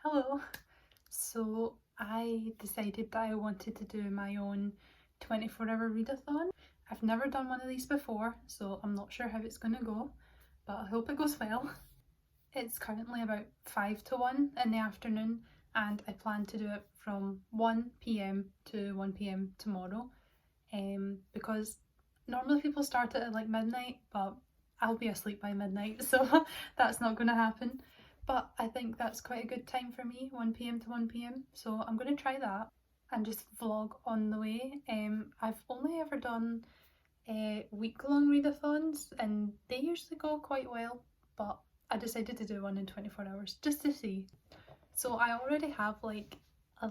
Hello. So I decided that I wanted to do my own 24-hour readathon. I've never done one of these before, so I'm not sure how it's going to go, but I hope it goes well. It's currently about 5 to 1 in the afternoon, and I plan to do it from 1 p.m. to 1 p.m. tomorrow, because normally people start it at like midnight, but I'll be asleep by midnight, so that's not going to happen. But I think that's quite a good time for me, 1 p.m. to 1 p.m. So I'm going to try that and just vlog on the way. I've only ever done week-long readathons and they usually go quite well, but I decided to do one in 24 hours just to see. So I already have like a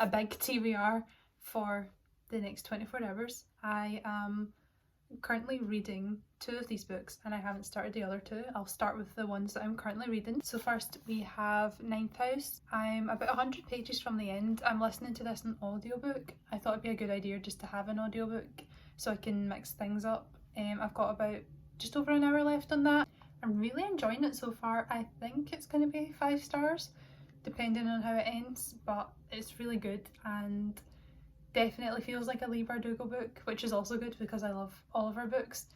big TBR for the next 24 hours. I am currently reading 2 of these books and I haven't started the other 2. I'll start with the ones that I'm currently reading. So first we have Ninth House. I'm about 100 pages from the end. I'm listening to this in audiobook. I thought it'd be a good idea just to have an audiobook so I can mix things up. I've got about just over an hour left on that. I'm really enjoying it so far. I think it's going to be 5 stars depending on how it ends, but it's really good and definitely feels like a Leigh Bardugo book, which is also good because I love all of her books.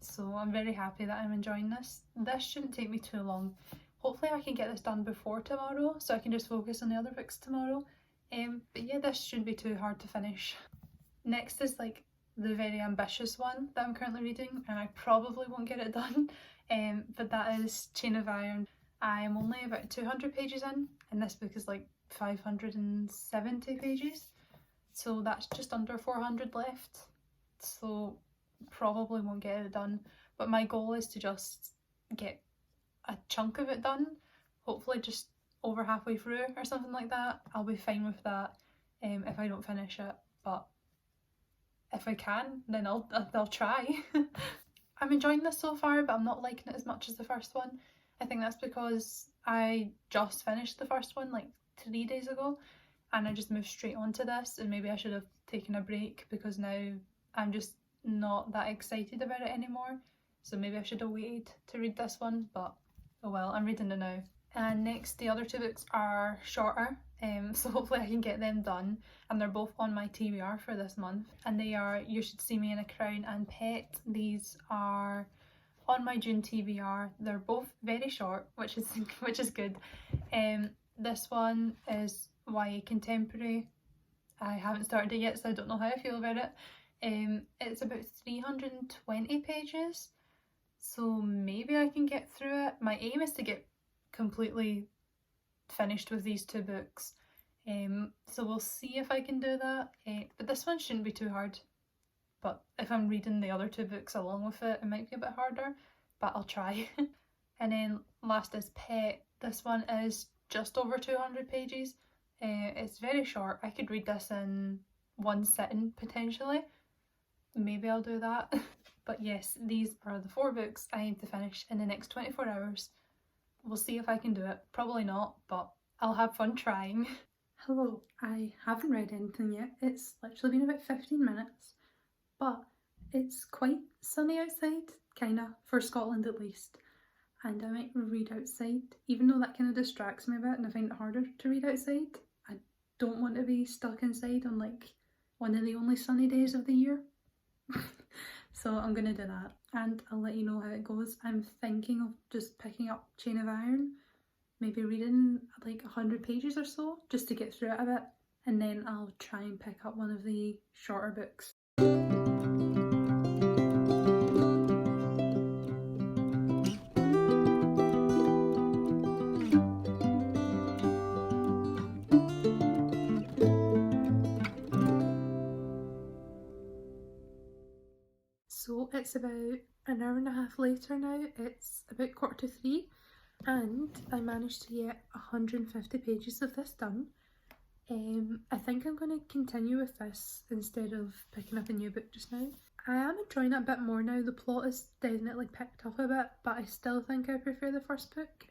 So I'm very happy that I'm enjoying this. This shouldn't take me too long. Hopefully I can get this done before tomorrow so I can just focus on the other books tomorrow. But yeah, this shouldn't be too hard to finish. Next is like the very ambitious one that I'm currently reading and I probably won't get it done, but that is Chain of Iron. I am only about 200 pages in and this book is like 570 pages. So that's just under 400 left, so probably won't get it done, but my goal is to just get a chunk of it done, hopefully just over halfway through or something like that. I'll be fine with that if I don't finish it, but if I can then I'll try. I'm enjoying this so far, but I'm not liking it as much as the first one. I think that's because I just finished the first one like 3 days ago and I just moved straight onto this, and maybe I should have taken a break because now I'm just not that excited about it anymore, so maybe I should have waited to read this one, but oh well, I'm reading it now. And next, the other 2 books are shorter, so hopefully I can get them done, and they're both on my TBR for this month, and they are You Should See Me in a Crown and Pet. These are on my June TBR. They're both very short, which is good. This one is YA contemporary. I haven't started it yet, so I don't know how I feel about it. It's about 320 pages, so maybe I can get through it. My aim is to get completely finished with these 2 books, so we'll see if I can do that. But this one shouldn't be too hard, but if I'm reading the other 2 books along with it, it might be a bit harder, but I'll try. And then last is Pet. This one is just over 200 pages. It's very short. I could read this in one sitting potentially. Maybe I'll do that. But yes, these are the 4 books I aim to finish in the next 24 hours. We'll see if I can do it. Probably not, but I'll have fun trying. Hello, I haven't read anything yet. It's literally been about 15 minutes, but it's quite sunny outside, kinda, for Scotland at least. And I might read outside, even though that kind of distracts me a bit and I find it harder to read outside. I don't want to be stuck inside on like one of the only sunny days of the year. So I'm gonna do that and I'll let you know how it goes. I'm thinking of just picking up Chain of Iron, maybe reading like 100 pages or so just to get through it a bit, and then I'll try and pick up one of the shorter books. So it's about an hour and a half later now. It's about 2:45 and I managed to get 150 pages of this done. I think I'm going to continue with this instead of picking up a new book just now. I am enjoying it a bit more now. The plot is definitely picked up a bit, but I still think I prefer the first book,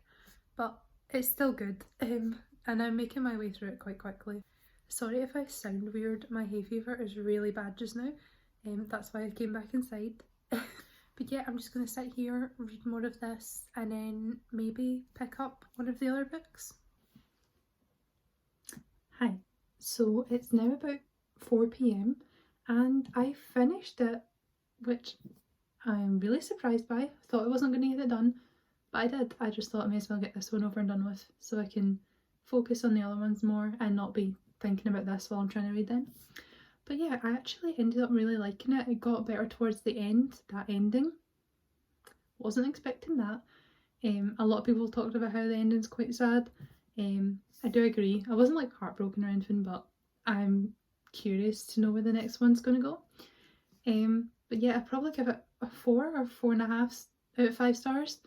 but it's still good, and I'm making my way through it quite quickly. Sorry if I sound weird, my hay fever is really bad just now. That's why I came back inside. But yeah, I'm just going to sit here, read more of this, and then maybe pick up one of the other books. Hi, so it's now about 4 p.m. and I finished it, which I'm really surprised by. Thought I wasn't going to get it done, but I did. I just thought I may as well get this one over and done with so I can focus on the other ones more and not be thinking about this while I'm trying to read them. But yeah, I actually ended up really liking it. It got better towards the end, that ending. Wasn't expecting that. A lot of people talked about how the ending's quite sad. I do agree. I wasn't like heartbroken or anything, but I'm curious to know where the next one's going to go. But yeah, I'd probably give it a 4 or 4.5 out of 5 stars.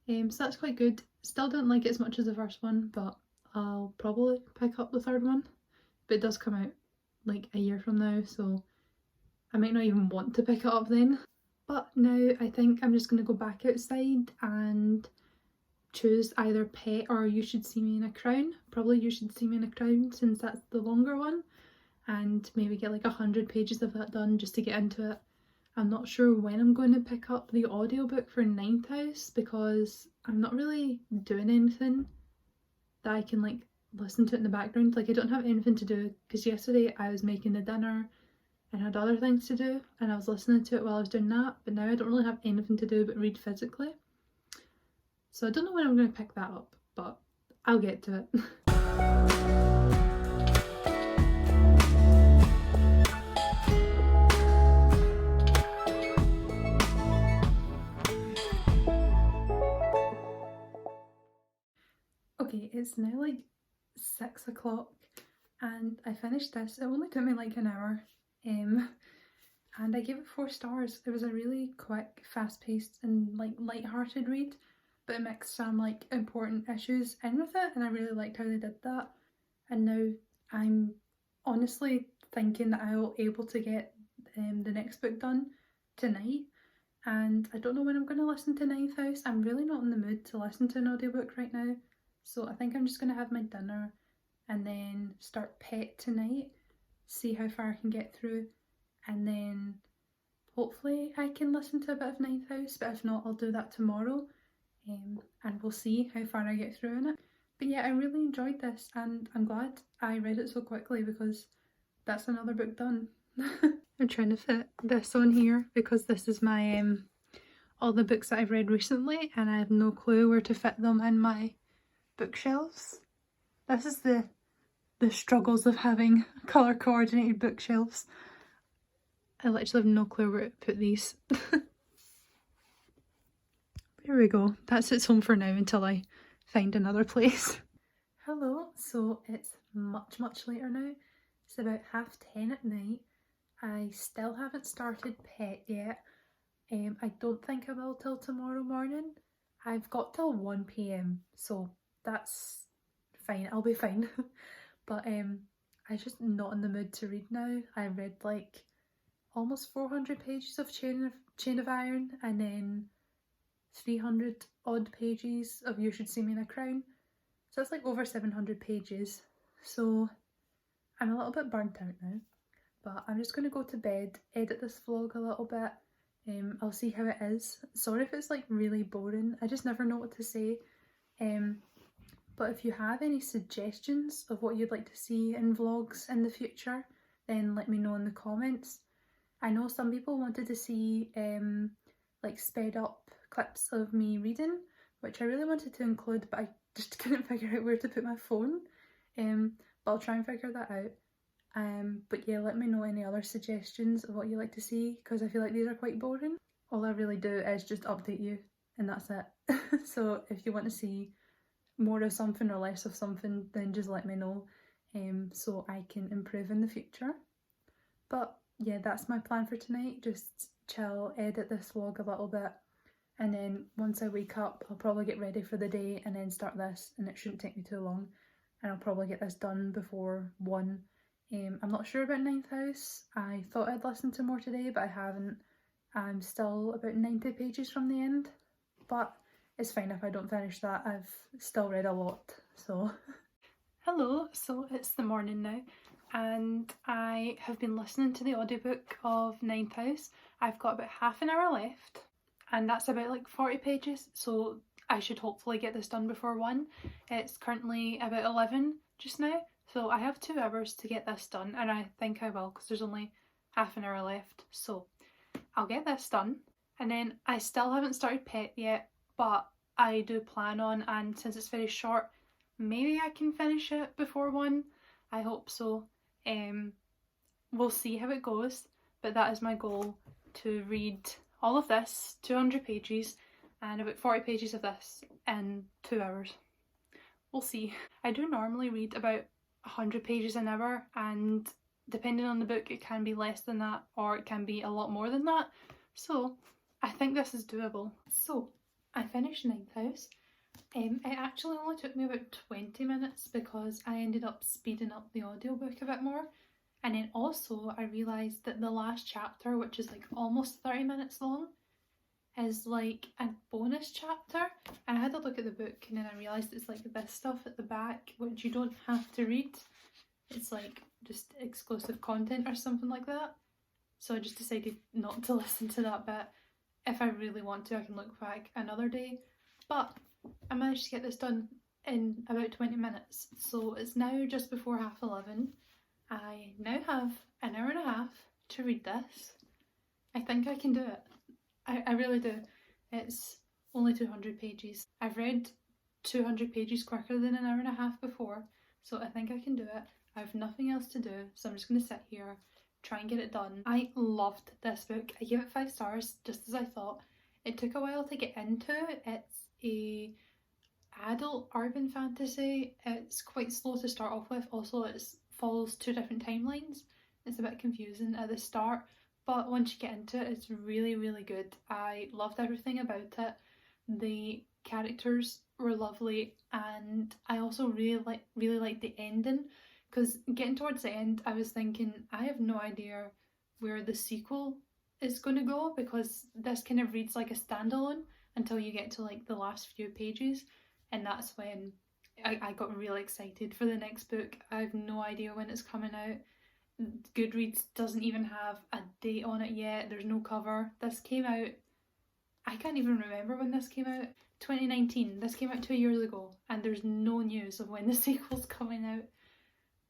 So that's quite good. Still didn't like it as much as the first one, but I'll probably pick up the third one. But it does come out like a year from now, so I might not even want to pick it up then. But now I think I'm just going to go back outside and choose either Pet or You Should See Me in a Crown. Probably You Should See Me in a Crown since that's the longer one, and maybe get like 100 pages of that done just to get into it. I'm not sure when I'm going to pick up the audiobook for Ninth House because I'm not really doing anything that I can like listen to it in the background. Like I don't have anything to do because yesterday I was making the dinner and had other things to do and I was listening to it while I was doing that, but now I don't really have anything to do but read physically. So I don't know when I'm going to pick that up, but I'll get to it. Okay, it's now like 6 o'clock and I finished this. It only took me like an hour. And I gave it 4 stars. It was a really quick, fast-paced and like light-hearted read, but it mixed some like important issues in with it and I really liked how they did that. And now I'm honestly thinking that I'll able to get the next book done tonight, and I don't know when I'm going to listen to Ninth House. I'm really not in the mood to listen to an audiobook right now, so I think I'm just going to have my dinner and then start Pet tonight, see how far I can get through, and then hopefully I can listen to a bit of Ninth House, but if not I'll do that tomorrow, and we'll see how far I get through in it. But yeah, I really enjoyed this and I'm glad I read it so quickly because that's another book done. I'm trying to fit this on here because this is my all the books that I've read recently and I have no clue where to fit them in my bookshelves. This is the struggles of having colour coordinated bookshelves. I literally have no clue where to put these. There we go. That's its home for now until I find another place. Hello, so it's much later now. It's about 10:30 at night. I still haven't started Pet yet. I don't think I will till tomorrow morning. I've got till 1 p.m, so that's fine. I'll be fine. But I'm just not in the mood to read now. I read like almost 400 pages of Chain of Iron and then 300 odd pages of You Should See Me in a Crown. So that's like over 700 pages. So I'm a little bit burnt out now. But I'm just going to go to bed, edit this vlog a little bit. I'll see how it is. Sorry if it's like really boring. I just never know what to say. But if you have any suggestions of what you'd like to see in vlogs in the future, then let me know in the comments. I know some people wanted to see like sped up clips of me reading, which I really wanted to include, but I just couldn't figure out where to put my phone. But I'll try and figure that out. But yeah, let me know any other suggestions of what you like to see because I feel like these are quite boring. All I really do is just update you and that's it. So if you want to see more of something or less of something, then just let me know so I can improve in the future. But yeah, that's my plan for tonight. Just chill, edit this vlog a little bit, and then once I wake up I'll probably get ready for the day and then start this, and it shouldn't take me too long and I'll probably get this done before 1. I'm not sure about Ninth House. I thought I'd listen to more today but I haven't. I'm still about 90 pages from the end, but it's fine if I don't finish that. I've still read a lot, so. Hello, so it's the morning now and I have been listening to the audiobook of Ninth House. I've got about half an hour left and that's about like 40 pages, so I should hopefully get this done before 1. It's currently about 11 just now, so I have 2 hours to get this done, and I think I will because there's only half an hour left, so I'll get this done. And then I still haven't started Pet yet, but I do plan on, and since it's very short, maybe I can finish it before 1. I hope so. We'll see how it goes, but that is my goal, to read all of this, 200 pages, and about 40 pages of this in 2 hours. We'll see. I do normally read about 100 pages an hour, and depending on the book it can be less than that or it can be a lot more than that, so I think this is doable. So I finished Ninth House. It actually only took me about 20 minutes because I ended up speeding up the audiobook a bit more, and then also I realised that the last chapter, which is like almost 30 minutes long, is like a bonus chapter, and I had to look at the book and then I realised it's like this stuff at the back which you don't have to read. It's like just exclusive content or something like that, so I just decided not to listen to that bit. If I really want to, I can look back another day, but I managed to get this done in about 20 minutes, so it's now just before 11:30. I now have an hour and a half to read this. I think I can do it. I really do. It's only 200 pages. I've read 200 pages quicker than an hour and a half before, so I think I can do it. I have nothing else to do, so I'm just going to sit here, try and get it done. I loved this book. I gave it 5 stars, just as I thought. It took a while to get into. It's a adult urban fantasy. It's quite slow to start off with. Also, it follows 2 different timelines. It's a bit confusing at the start, but once you get into it, it's really, really good. I loved everything about it. The characters were lovely, and I also really liked the ending, because getting towards the end, I was thinking, I have no idea where the sequel is going to go, because this kind of reads like a standalone until you get to like the last few pages, and that's when I got really excited for the next book. I have no idea when it's coming out. Goodreads doesn't even have a date on it yet. There's no cover. This came out, I can't even remember when this came out. 2019. This came out 2 years ago, and there's no news of when the sequel's coming out.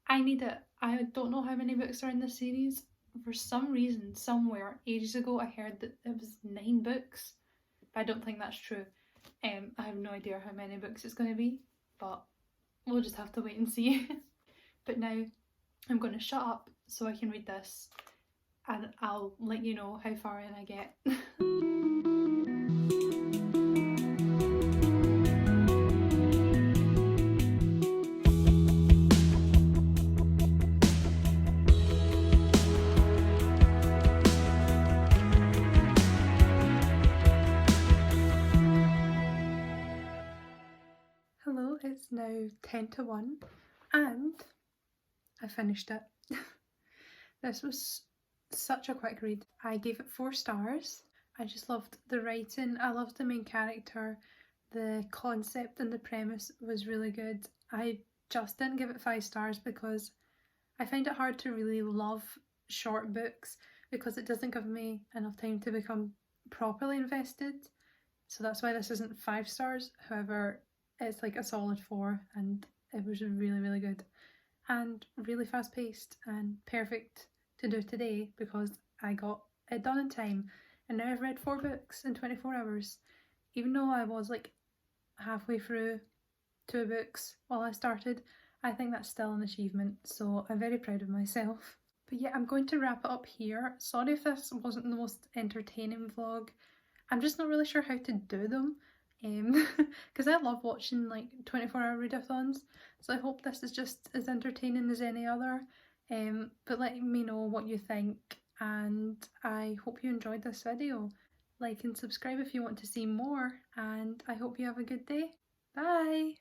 I need it. I don't know how many books are in this series. For some reason, somewhere, ages ago, I heard that it was 9 books. But I don't think that's true. I have no idea how many books it's going to be, but we'll just have to wait and see. But now I'm going to shut up so I can read this, and I'll let you know how far in I get. Hello, it's now 10 to 1 and I finished it. This was such a quick read. I gave it 4 stars. I just loved the writing, I loved the main character, the concept and the premise was really good. I just didn't give it 5 stars because I find it hard to really love short books because it doesn't give me enough time to become properly invested. So that's why this isn't 5 stars. However, it's like a solid 4 and it was really, really good and really fast paced and perfect to do today because I got it done in time, and now I've read 4 books in 24 hours. Even though I was like halfway through 2 books while I started, I think that's still an achievement, so I'm very proud of myself. But yeah, I'm going to wrap it up here. Sorry if this wasn't the most entertaining vlog. I'm just not really sure how to do them, because I love watching like 24-hour readathons, so I hope this is just as entertaining as any other. But let me know what you think, and I hope you enjoyed this video. Like and subscribe if you want to see more, and I hope you have a good day. Bye!